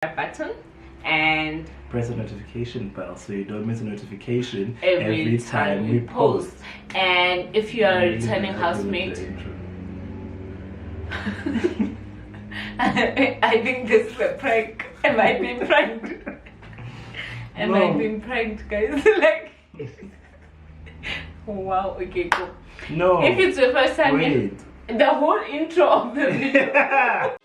button and press the notification bell so you don't miss a notification every time we post. And if you are a returning housemate, I think this is a prank. Am I being pranked? Am I being pranked, guys? Like, wow, okay, cool. No. If it's your first time, wait. The whole intro of the video.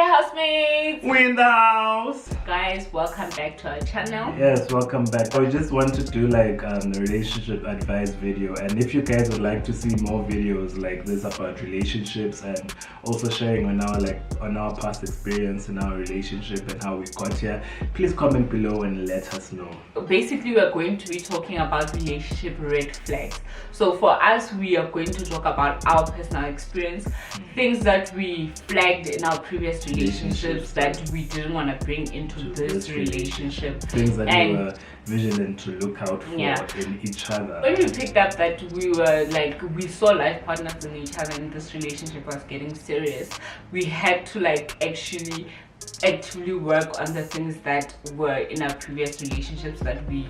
Housemates, We're in the house. Guys, welcome back to our channel. Yes, welcome back. I just want to do like a relationship advice video, and if you guys would like to see more videos like this about relationships and also sharing on our past experience in our relationship and how we got here, please comment below and let us know. Basically, we're going to be talking about relationship red flags. So for us, we are going to talk about our personal experience, things that we flagged in our previous relationships that we didn't want to bring into this relationship, things that we were vigilant to look out for in each other. When we picked up that we were like, we saw life partners in each other and this relationship was getting serious, we had to like actually actively work on the things that were in our previous relationships that we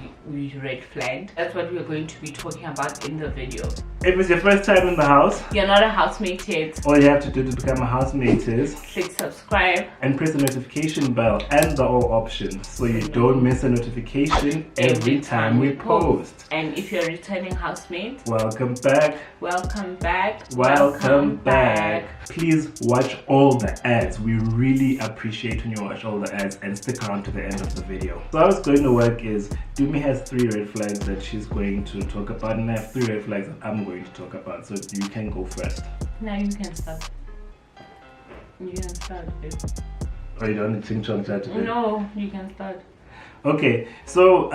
red flagged. That's what we're going to be talking about in the video. If it's your first time in the house, you're not a housemate yet, all you have to do to become a housemate is click subscribe and press the notification bell and the all option so you don't miss a notification every time we post. And if you're a returning housemate, welcome back. Welcome back. Welcome back. Please watch all the ads. We really appreciate when you watch all the ads and stick around to the end of the video. So how it's going to work is Dumi has 3 red flags that she's going to talk about, and I have 3 red flags that I'm going to talk about. So you can go first. No, you can start. You can start, babe. Oh, you don't think so? No, you can start. Okay, so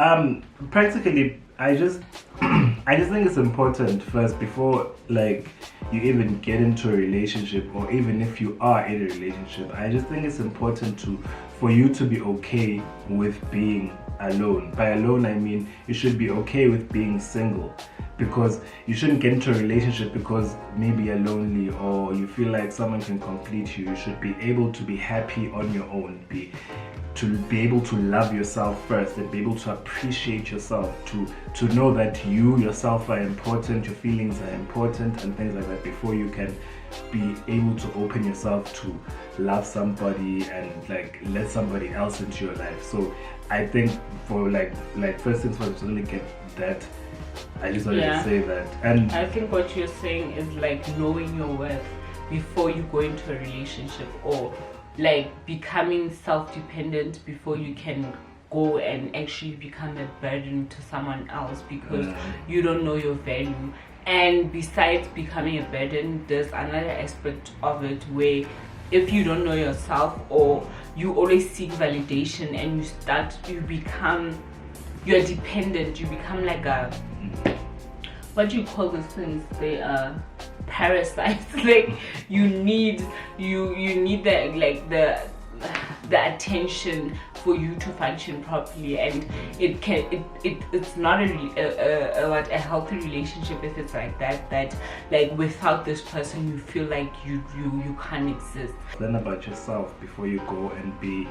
practically I just think it's important first, before like you even get into a relationship, or even if you are in a relationship, I just think it's important for you to be okay with being alone. By alone I mean you should be okay with being single, because you shouldn't get into a relationship because maybe you're lonely or you feel like someone can complete you. You should be able to be happy on your own, to be able to love yourself first, and be able to appreciate yourself, to know that you yourself are important, your feelings are important and things like that, before you can be able to open yourself to love somebody and like let somebody else into your life. So I think for like first things first, to really get that, I just wanted to say that. And I think what you're saying is like knowing your worth before you go into a relationship, or like becoming self-dependent before you can go and actually become a burden to someone else, because you don't know your value. And besides becoming a burden, there's another aspect of it where if you don't know yourself, or you always seek validation, and you're dependent, you become like a, what do you call those things? They are parasites. Like you need the attention for you to function properly, and it's not a healthy relationship if it's like that like without this person you feel like you can't exist. Learn about yourself before you go and be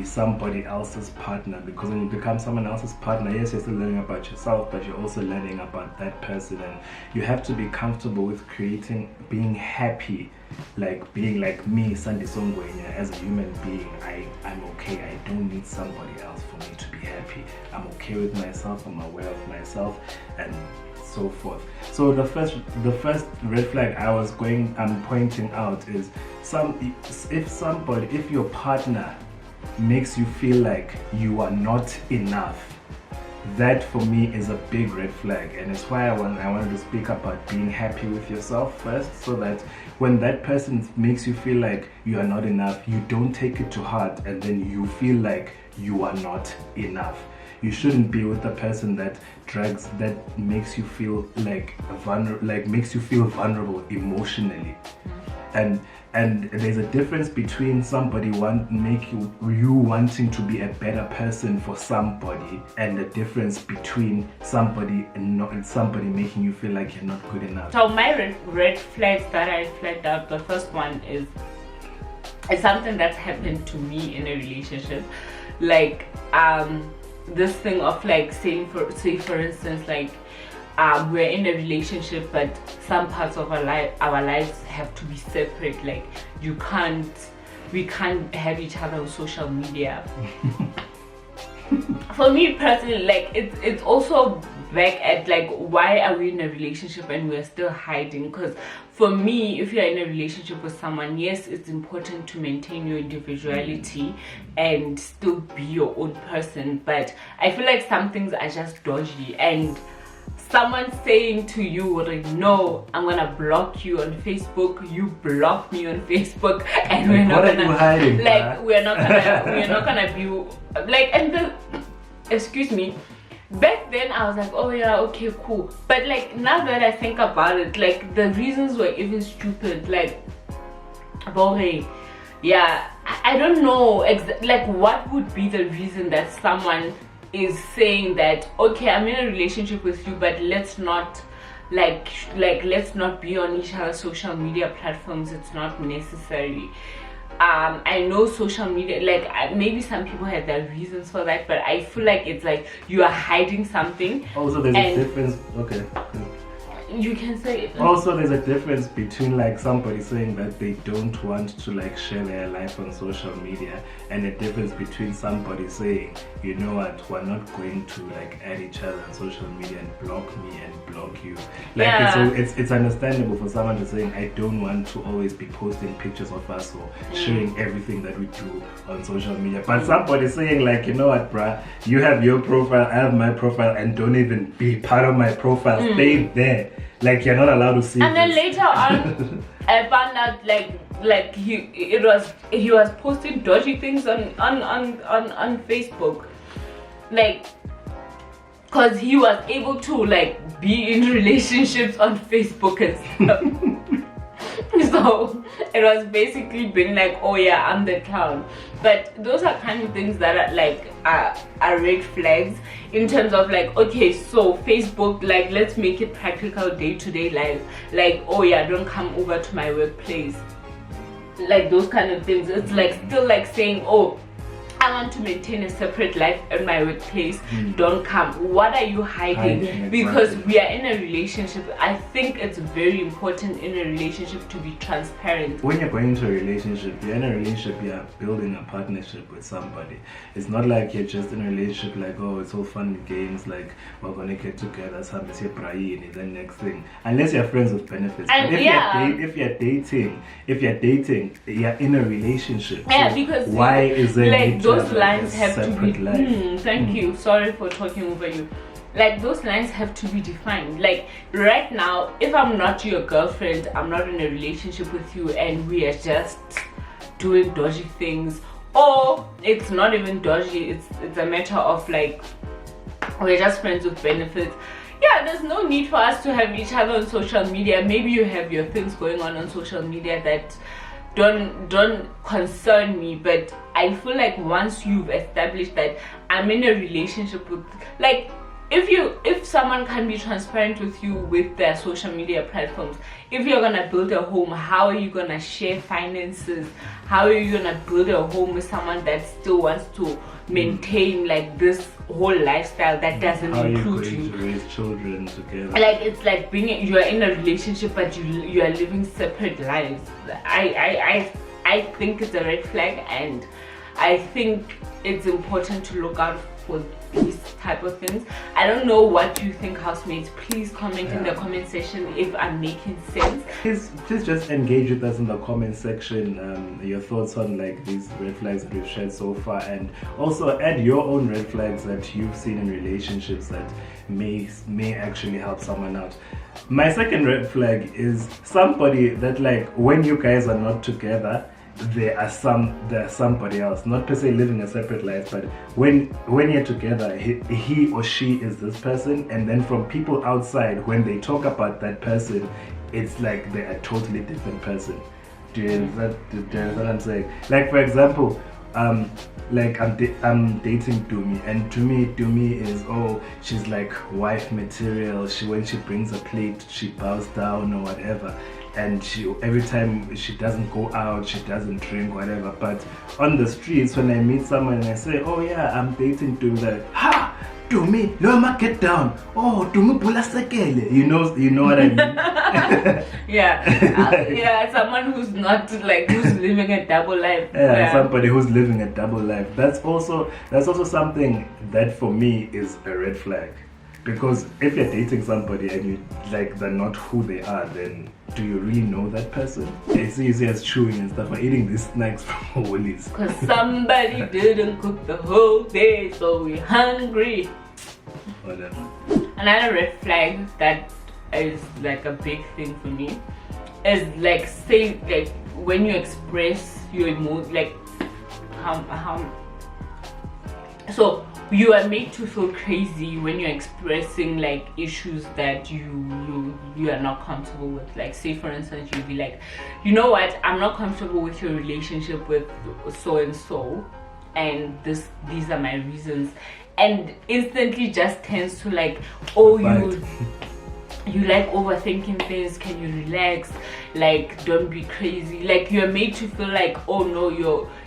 somebody else's partner, because when you become someone else's partner, yes, you're still learning about yourself, but you're also learning about that person, and you have to be comfortable with being happy, like being like me, Sandy Ngwenyas, as a human being. I'm okay. I don't need somebody else for me to be happy. I'm okay with myself, I'm aware of myself, and so forth. So the first red flag I'm pointing out is if your partner makes you feel like you are not enough, that for me is a big red flag, and it's why I wanted to speak about being happy with yourself first, so that when that person makes you feel like you are not enough, you don't take it to heart and then you feel like you are not enough. You shouldn't be with a person that makes you feel vulnerable emotionally. And there's a difference between somebody you wanting to be a better person for somebody, and the difference between somebody making you feel like you're not good enough. So my red flags that I flagged out, the first one is something that's happened to me in a relationship, like this thing of like say for instance, like we're in a relationship but some parts of our lives have to be separate. Like we can't have each other on social media. For me personally, like it's also back at like, why are we in a relationship and we're still hiding? Because for me, if you're in a relationship with someone, yes, it's important to maintain your individuality and still be your own person, but I feel like some things are just dodgy. And someone saying to you, like, no, I'm gonna block you on Facebook, you block me on Facebook, and we're not gonna be like, and excuse me, back then I was like, oh yeah, okay, cool. But like now that I think about it, like the reasons were even stupid. Like, okay, yeah, I don't know like what would be the reason that someone is saying that, okay, I'm in a relationship with you, but let's not let's not be on each other's social media platforms. It's not necessary. I know social media, like maybe some people had their reasons for that, but I feel like it's like you are hiding something. Also, there's a difference. Okay. You can say it. Also, there's a difference between like somebody saying that they don't want to like share their life on social media, and a difference between somebody saying, you know what, we're not going to like add each other on social media and block me and block you. Like, yeah. It's understandable for someone to say, I don't want to always be posting pictures of us or sharing everything that we do on social media. But somebody saying like, you know what, bruh, you have your profile, I have my profile, and don't even be part of my profile. Stay there. Like, you're not allowed to see. And then later on, I found out like he was posting dodgy things on Facebook, like, cause he was able to like be in relationships on Facebook and stuff. So it was basically being like, oh yeah, I'm the clown. But those are kind of things that are like are red flags in terms of like, okay, so Facebook, like, let's make it practical day-to-day life. Like, oh yeah, don't come over to my workplace. Like those kind of things. It's like still like saying, oh, I want to maintain a separate life in my workplace. Don't come. What are you hiding? Because we are in a relationship. I think it's very important in a relationship to be transparent. When you're going into a relationship, you're in a relationship, you're building a partnership with somebody. It's not like you're just in a relationship like, oh, it's all fun and games, like we're gonna get together, and then next thing. Unless you're friends with benefits. And but if you're dating, you're in a relationship. Yeah, so because why is there like those lines have to be thank you, sorry for talking over you. Like those lines have to be defined. Like right now, if I'm not your girlfriend, I'm not in a relationship with you, and we are just doing dodgy things, or it's not even dodgy, it's a matter of like we're just friends with benefits. Yeah, there's no need for us to have each other on social media. Maybe you have your things going on social media that don't concern me, but I feel like once you've established that I'm in a relationship with, like, if someone can be transparent with you with their social media platforms, if you're gonna build a home, how are you gonna share finances? How are you gonna build a home with someone that still wants to maintain like this whole lifestyle that doesn't include you? How are you going to raise children together? Like, it's like you are in a relationship but you are living separate lives. I think it's a red flag, and I think it's important to look out for these type of things. I don't know what you think, housemates. Please comment in the comment section if I'm making sense. Please just engage with us in the comment section, your thoughts on like these red flags that we've shared so far, and also add your own red flags that you've seen in relationships that may actually help someone out. My second red flag is somebody that, like, when you guys are not together, there's somebody else, not per se living a separate life, but when you're together, he or she is this person, and then from people outside, when they talk about that person, it's like they're a totally different person. Do you understand what I'm saying? Like, for example, like I'm dating Dumi, and to me Dumi is, oh, she's like wife material. When she brings a plate, she bows down or whatever, and every time she doesn't go out, she doesn't drink, whatever. But on the streets, when I meet someone and I say, oh yeah, I'm dating Dumi, like, ha, Dumi, no, get down. Oh, Dumi pula sekele. You know what I mean? Yeah, someone who's not like, who's living a double life. Yeah, somebody who's living a double life. That's also something that for me is a red flag. Because if you're dating somebody and you like they're not who they are, then do you really know that person? It's easy as chewing and stuff, or eating these snacks from Woolies. Because somebody didn't cook the whole day, so we're hungry. Whatever. Another red flag that is like a big thing for me is like, say, like when you express your emotion, like so you are made to feel crazy when you're expressing like issues that you are not comfortable with. Like, say for instance, you'll be like, you know what, I'm not comfortable with your relationship with so and so, and these are my reasons, and instantly just tends to like, oh, you like overthinking things, can you relax, like don't be crazy. Like, you're made to feel like, oh no,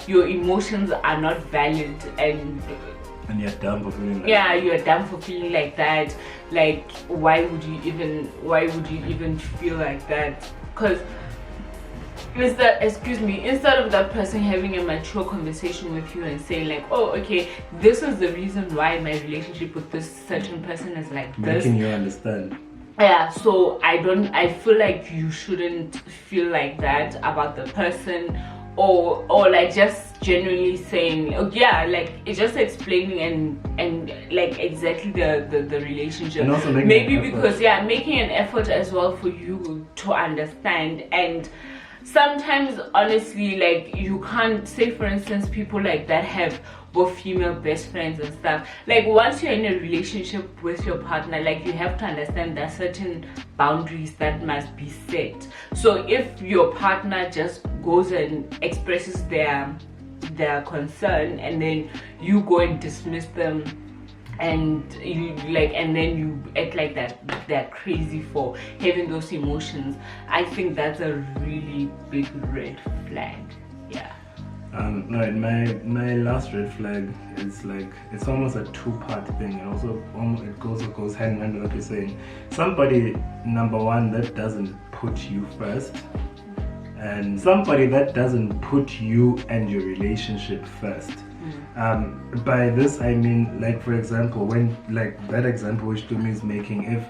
your emotions are not valid, and you're dumb for feeling like that. You're dumb for feeling like that. Like, why would you even feel like that? Because instead of that person having a mature conversation with you and saying like, oh, okay, this is the reason why my relationship with this certain person is like this, making you understand. Yeah, so I feel like you shouldn't feel like that about the person, or like just genuinely saying, oh yeah, like it's just explaining and like exactly the relationship, and also maybe because making an effort as well for you to understand. And sometimes honestly, like, you can't, say for instance, people like that have both female best friends and stuff. Like, once you're in a relationship with your partner, like, you have to understand there are certain boundaries that must be set. So if your partner just goes and expresses their concern, and then you go and dismiss them, and then you act like that they're crazy for having those emotions, I think that's a really big red flag. Right, my last red flag is like, it's almost a two-part thing, and also it goes hand in hand with what you're saying. Somebody, number one, that doesn't put you first, and somebody that doesn't put you and your relationship first. By this I mean, like, for example, when, like that example which Tumi is making, if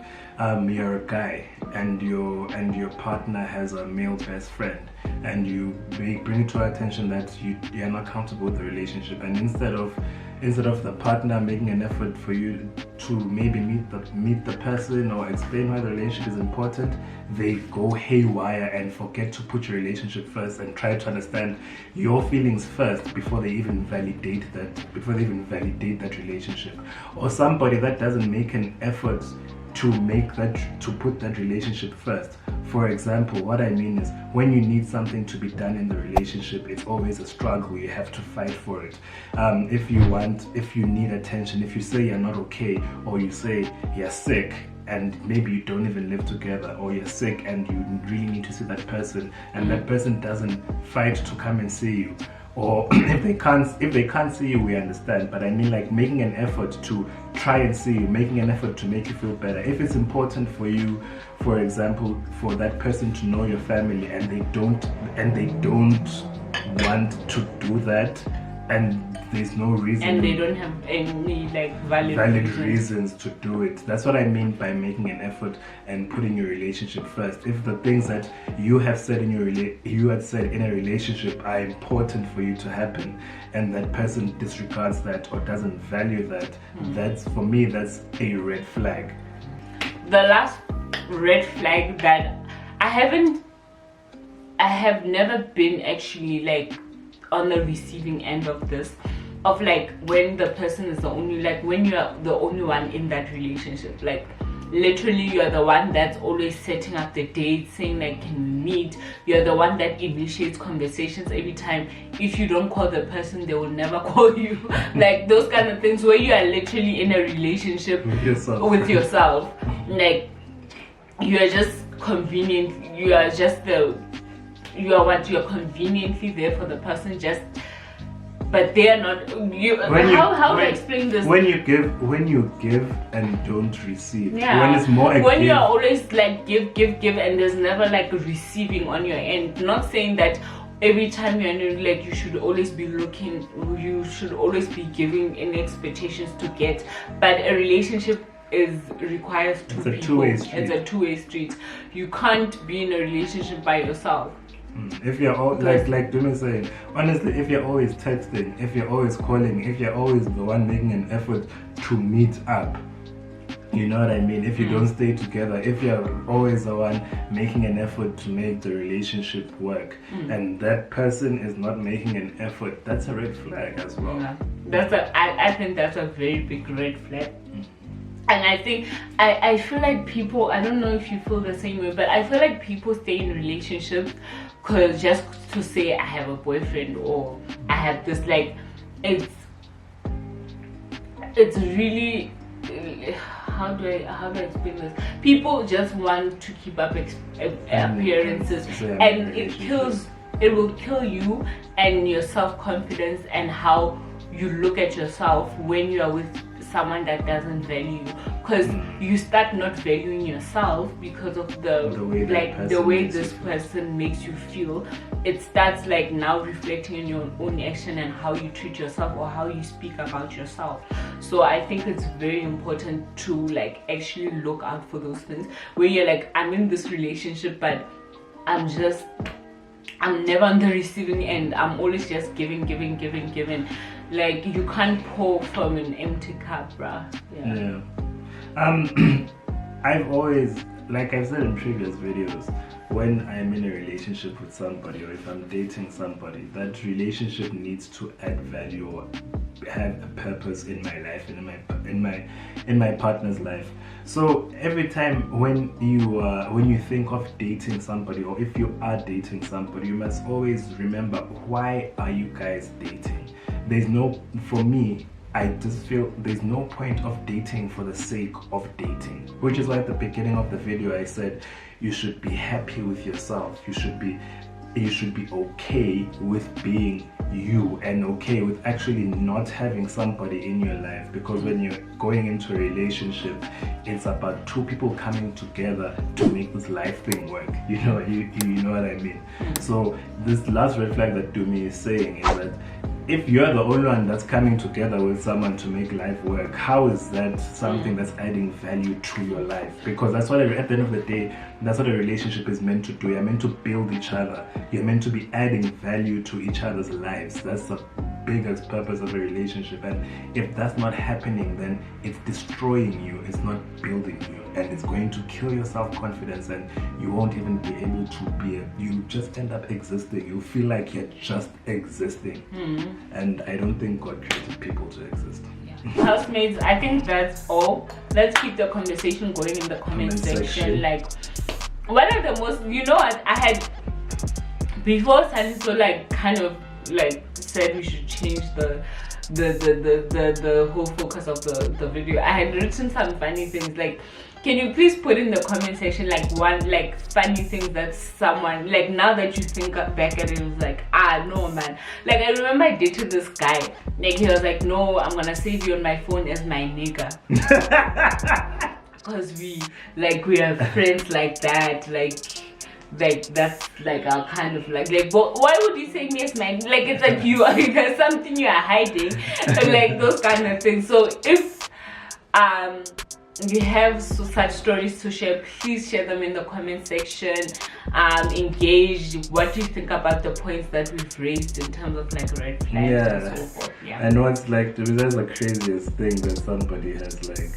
you're a guy and your partner has a male best friend, and you bring it to our attention that you're not comfortable with the relationship, and instead of the partner making an effort for you to maybe meet the person or explain why the relationship is important, they go haywire and forget to put your relationship first and try to understand your feelings first before they even validate that relationship. Or somebody that doesn't make an effort to put that relationship first. For example, what I mean is, when you need something to be done in the relationship, it's always a struggle. You have to fight for it. If you need attention, if you say you're not okay, or you say you're sick, and maybe you don't even live together, or you're sick and you really need to see that person, and that person doesn't fight to come and see you, or if they can't see you, we understand. But I mean, like, making an effort to try and see you, making an effort to make you feel better. If it's important for you, for example, for that person to know your family, and they don't want to do that, and there's no reason, and they don't have any like valid reasons to do it. That's what I mean by making an effort and putting your relationship first. If the things that you have said in you had said in a relationship are important for you to happen, and that person disregards that or doesn't value that, that's, for me, that's a red flag. The last red flag that I have never been actually like on the receiving end of this, of like when the person is the only, like when you are the only one in that relationship, like literally you're the one that's always setting up the dates, saying like can we meet, you're the one that initiates conversations every time. If you don't call the person, they will never call you. Like those kind of things where you are literally in a relationship with yourself. Like you are just convenient, you're conveniently there for the person, just, but they are not. How to explain this? When you give and don't receive. Yeah. When it's more when you're always like give, and there's never like receiving on your end. Not saying that every time you're in, like, you should always be looking, you should always be giving in expectations to get, but a relationship requires two people. It's a two-way street. You can't be in a relationship by yourself. If you're all, like Dumi saying, honestly, if you're always texting, if you're always calling, if you're always the one making an effort to meet up, you know what I mean? If you don't stay together, if you're always the one making an effort to make the relationship work, and that person is not making an effort, that's a red flag as well. Yeah. I think that's a very big red flag. And I think I feel like people, I don't know if you feel the same way, but I feel like people stay in relationships cause just to say I have a boyfriend or I have this, like, it's really, how do I explain this? People just want to keep up appearances, and it will kill you and your self-confidence and how you look at yourself when you are with someone that doesn't value you, because you start not valuing yourself because of the way this person makes you feel. It starts like now reflecting in your own action and how you treat yourself or how you speak about yourself. So I think it's very important to like actually look out for those things where you're like, I'm in this relationship, but I'm never on the receiving end. I'm always just giving. Like, you can't pour from an empty cup, bruh. Yeah. I've always, like I've said in previous videos, when I'm in a relationship with somebody or if I'm dating somebody, that relationship needs to add value or have a purpose in my life and in my partner's life. So every time when you think of dating somebody, or if you are dating somebody, you must always remember, why are you guys dating? For me, I just feel there's no point of dating for the sake of dating, which is why at the beginning of the video I said you should be happy with yourself. You should be okay with being you and okay with actually not having somebody in your life, because when you're going into a relationship, it's about two people coming together to make this life thing work. You know what I mean? So this last red flag that Dumi is saying is that if you're the only one that's coming together with someone to make life work, how is that something that's adding value to your life? Because that's what, at the end of the day, that's what a relationship is meant to do. You're meant to build each other. You're meant to be adding value to each other's lives. That's the biggest purpose of a relationship. And if that's not happening, then it's destroying you. It's not building you. And it's going to kill your self-confidence, and you won't even be able to you just end up existing. You feel like you're just existing. And I don't think God created people to exist. Housemates, I think that's all. Let's keep the conversation going in the comment section. Like, what are the most, what I had before Saniso like kind of like said we should change the whole focus of the video. I had written some funny things, like, can you please put in the comment section like one like funny thing that someone, like, now that you think back at it, was like, no man. Like, I remember I dated this guy, like, he was like, no, I'm gonna save you on my phone as my nigga. Because we are friends like that, like like that's like our kind of like but why would you say yes, man? Like it's like you there's something you are hiding, like those kind of things. So if you have such stories to share, please share them in the comment section. Engage. What do you think about the points that we've raised in terms of like red flags and so forth? Yeah. And what's like that's the craziest thing that somebody has like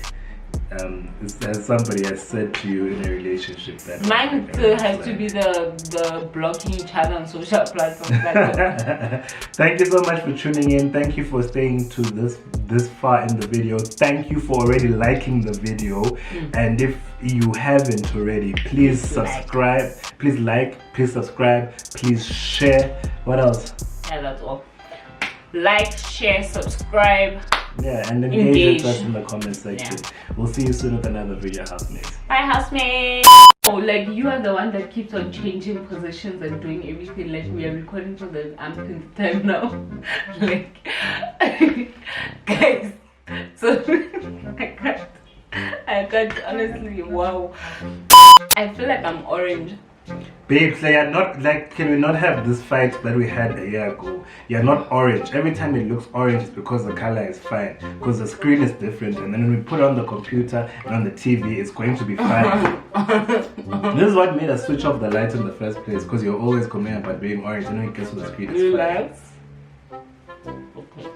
as somebody has said to you in a relationship that mine has to be the blocking each other on social platforms. Thank you so much for tuning in. Thank you for staying to this far in the video. Thank you for already liking the video. And if you haven't already, please subscribe. Please like, please subscribe, please share. What else? Yeah, that's all. Like, share, subscribe. Yeah, and engage with us in the comment section. Yeah. We'll see you soon with another video, housemates. Bye, housemates. Oh, like you are the one that keeps on changing positions and doing everything. Like we are recording for the umpteenth time now. Like, guys. So I can't honestly. Wow. I feel like I'm orange. Babes, like, you're not like, can we not have this fight that we had a year ago? You're not orange. Every time it looks orange, it's because the color is fine. Because the screen is different, and then when we put it on the computer and on the TV, it's going to be fine. This is what made us switch off the lights in the first place. Because you're always complaining about being orange, and when it gets to the screen, it's fine. Okay.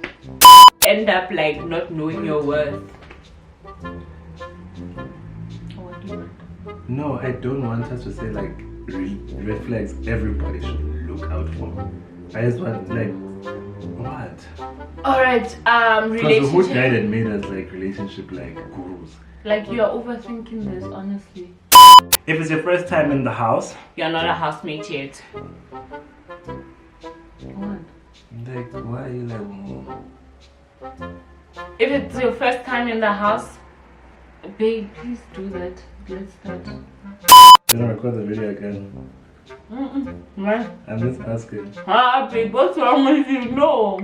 End up like not knowing your worth. What do you want? No, I don't want us to say like red flags everybody should look out for. I just want like what? Alright, relationship. Because who died and made us like relationship like gurus? Like you are overthinking this, honestly. If it's your first time in the house, you're not a housemate yet. What? Like why are you like if it's your first time in the house, babe, please do that. Let's start. You don't record the video again. Right? I'm just asking. Babe, what's wrong with you? No.